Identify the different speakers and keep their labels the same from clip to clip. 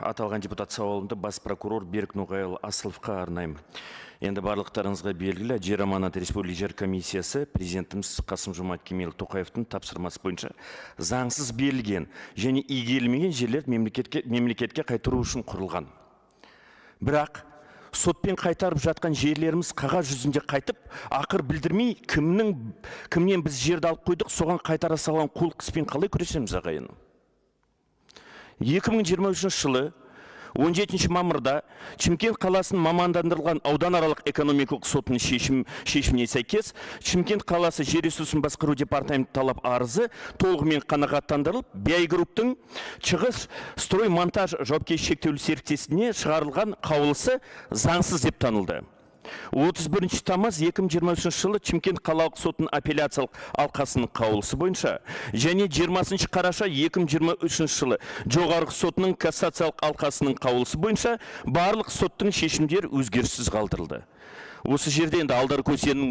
Speaker 1: аталған депутат сауалымды бас прокурор Берік Ноғайұлы Асыловқа арнаймын. Енді барлықтарыңызға белгілі, жер аманаты республика жер комиссиясы президентіміз Қасым-Жомарт Кемелұлы Тоқаевтың тапсырмасы бойынша заңсыз берілген және игерілмеген жерлер мемлекетке қайтару үшін құрылған. Бірақ сотпен қайтарып жатқан жерлеріміз қағаз жүзінде қайтып, ақыр білдірмей, кімнен біз жерді алып қойдық, соған қайтара салған қулық іспен қалай күресеміз ағайын? 2023 жылы 17 мамырда Шымкент қаласының мамандандырылған ауданаралық экономикалық сотының шешіміне сәйкес Шымкент қаласы жер ресурсын басқару департаменті талап арызы толығымен қанағаттандырылып, BI Групптың Шығыс строй монтаж жауапкершілігі шектеулі серіктестігіне шығарылған қаулысы заңсыз деп танылды. 31 тамыз 2023 жылы Шымкент қалалық сотының апелляциялық алқасының қаулысы бойынша және 20 қараша 2023 жылы жоғарғы сотының кассациялық алқасының қаулысы бойынша барлық соттың шешімдері өзгеріссіз қалдырылды. Осы жерде енді Алдар Көсеннің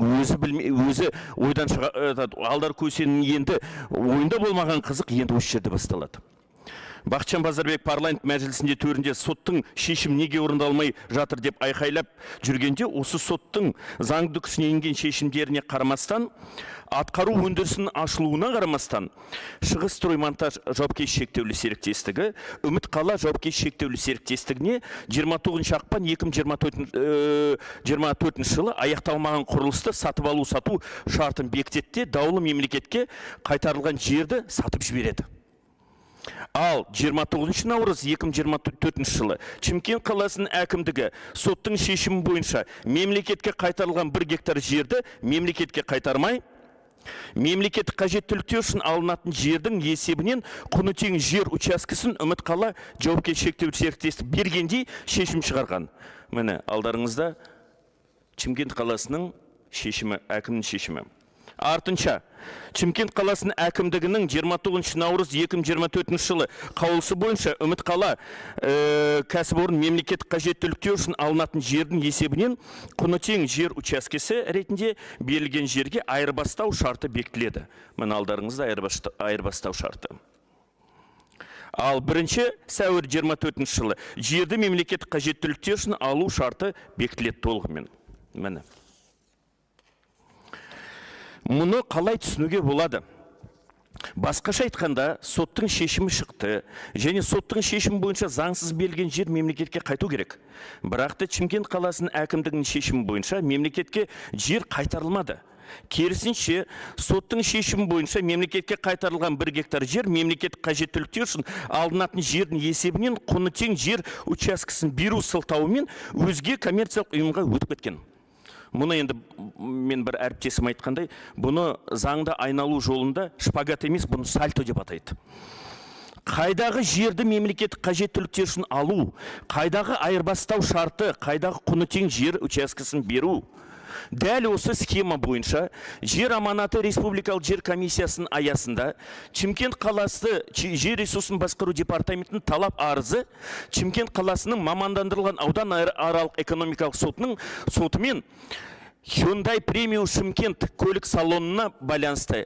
Speaker 1: өзі ойдан Алдар Көсеннің енді ойында болмаған қызық енді осы жерде басталады. Бақытжан Базарбек парламент мәжілісінде төрінде соттың шешім неге орындалмай жатыр деп айқайлап жүргенде, осы соттың заңды күшіне енген шешімдеріне қарамастан, атқару өндірісінің ашылуына қарамастан, Шығыс строй монтаж жауапкершілігі шектеулі серіктестігі, Үміт қала жауапкершілігі шектеулі серіктестігіне 29 ақпан 2024 жылы аяқталмаған құрылысты сатып алу сату шартын бекітті, даулы мемлекетке қайтарылған жерді сатып жібереді. Ал 29 наурыз 2024 жылы Шымкент қаласының әкімдігі соттың шешімі бойынша мемлекетке қайтарылған 1 гектар жерді мемлекетке қайтармай, мемлекеттік қажеттіліктер үшін алынатын жердің есебінен құны тең жер учаскесін Үміт қала жауапкершілігі шектеулі серіктестік бергендей шешім шығарған. Міне алдарыңызда Шымкент қаласының шешімі, әкімнің шешімі. Артынша, Шымкент қаласының әкімдігінің 29 наурыз 2024 жылы қаулысы бойынша Үміт қала кәсіпорын мемлекеттік қажеттіліктер үшін алынатын жердің есебінен құны тең жер учаскесі ретінде берілген жерге айырбастау шарты бекітіледі. Мына алдарыңызда айырбастау шарты. Ал 1 сәуір 24 жылы жерді мемлекеттік қажеттіліктер үшін алу шарты бекітіледі толығымен. Міне. Мұны қалай түсінуге болады? Басқаша айтқанда, соттың шешімі шықты, және соттың шешімі бойынша заңсыз берілген жер мемлекетке қайту керек. Бірақ та Шымкент қаласының әкімдігінің шешімі бойынша мемлекетке жер қайтарылмады. Керісінше, соттың шешімі бойынша мемлекетке қайтарылған 1 гектар жер мемлекеттік қажеттіліктер үшін алынатын жердің есебінен құны тең жер учаскесін беру сылтауымен өзге коммерциялық ұйымға өтіп кеткен. Мұны енді мен бір әріптесім айтқандай, бұны заңда айналу жолында шпагат емес, бұны сальто деп атайды. Қайдағы жерді мемлекеттік қажеттіліктер үшін алу, қайдағы айырбастау шарты, қайдағы құны тең жер учаскесін беру. Дәл осы схема бойынша жер аманаты республикалық жер комиссиясының аясында Шымкент қаласы жер ресурсын басқару департаментінің талап арызы Шымкент қаласының мамандандырылған аудан аралық экономикалық сотымен Hyundai премиум Шымкент көлік салонына байланысты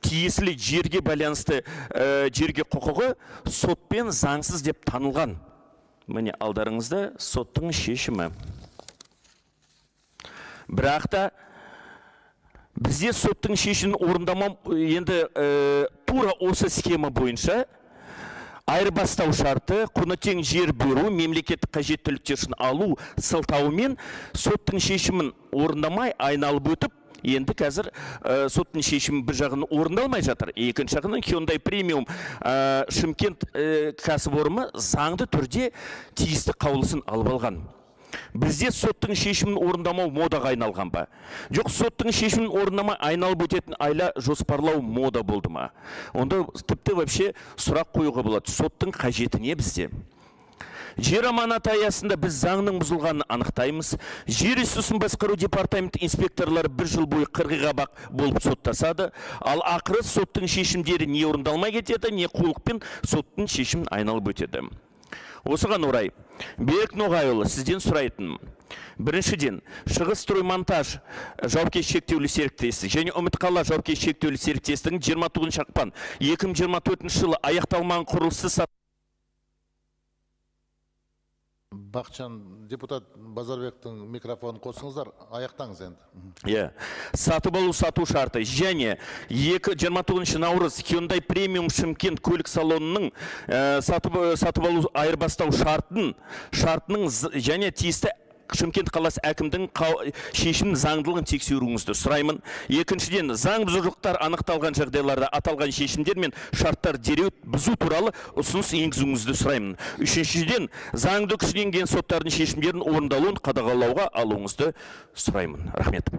Speaker 1: тиесілі жерге байланысты жерге құқығы сотпен заңсыз деп танылған. Міне алдарыңызда соттың шешімі. Бірақ та бізде соттың шешімін орындамау енді тура осы схема бойынша айырбастау шарты, құны тең жер беру, мемлекеттік қажеттіліктер үшін алу сылтауымен соттың шешімін орындамай айналып өтіп, енді қазір соттың шешімі бір жағынан орындалмай жатыр. Екінші жағынан Hyundai премиум Шымкент кәсіпорны заңды түрде тиісті қаулысын алып алған. Бізде соттың шешімін орындамау модаға айналған ба? Жоқ, соттың шешімін орындамай айналып өтетін айла жоспарлау мода болды ма? Онда тіпті вообще сұрақ қоюға болады. Соттың қажеті не бізде? Жер аманаты аясында біз заңның бұзылғанын анықтаймыз. Жер ресурсын басқару департаменті инспекторлары 1 жыл бойы қырғиқабақ болып соттасады. Ал ақыры соттың шешімдері не орындалмай кетеді, не қулықпен соттың шешімін айналып өтеді. Осыған орай, Берік Ноғайұлы, сізден сұрайтын. Біріншіден, Шығыс строй монтаж жауапкершілігі шектеулі серіктестігі және Үміт қала жауапкершілігі шектеулі серіктестігінің 29 ақпан 2024 жылы аяқталмаған құрылысы
Speaker 2: Бақытжан депутат Базарбектің микрофонын қосыңыздар, аяқтаңыз енді.
Speaker 1: Иә. Сатып алу сату шарты және 29 наурыз Hyundai премиум Шымкент көлік салонының сатып алу айырбастау шартының және тиісті Шымкент қаласы әкімдің шешімінің заңдылығын тексеруіңізді сұраймын. Екіншіден, заң бұзушылықтар анықталған жағдайларда аталған шешімдер мен шарттар дереу бұзу туралы ұсыныс енгізуіңізді сұраймын. Үшіншіден, заңды күшіне енген соттардың шешімдерін орындалуын қадағалауға алуыңызды сұраймын. Рахмет.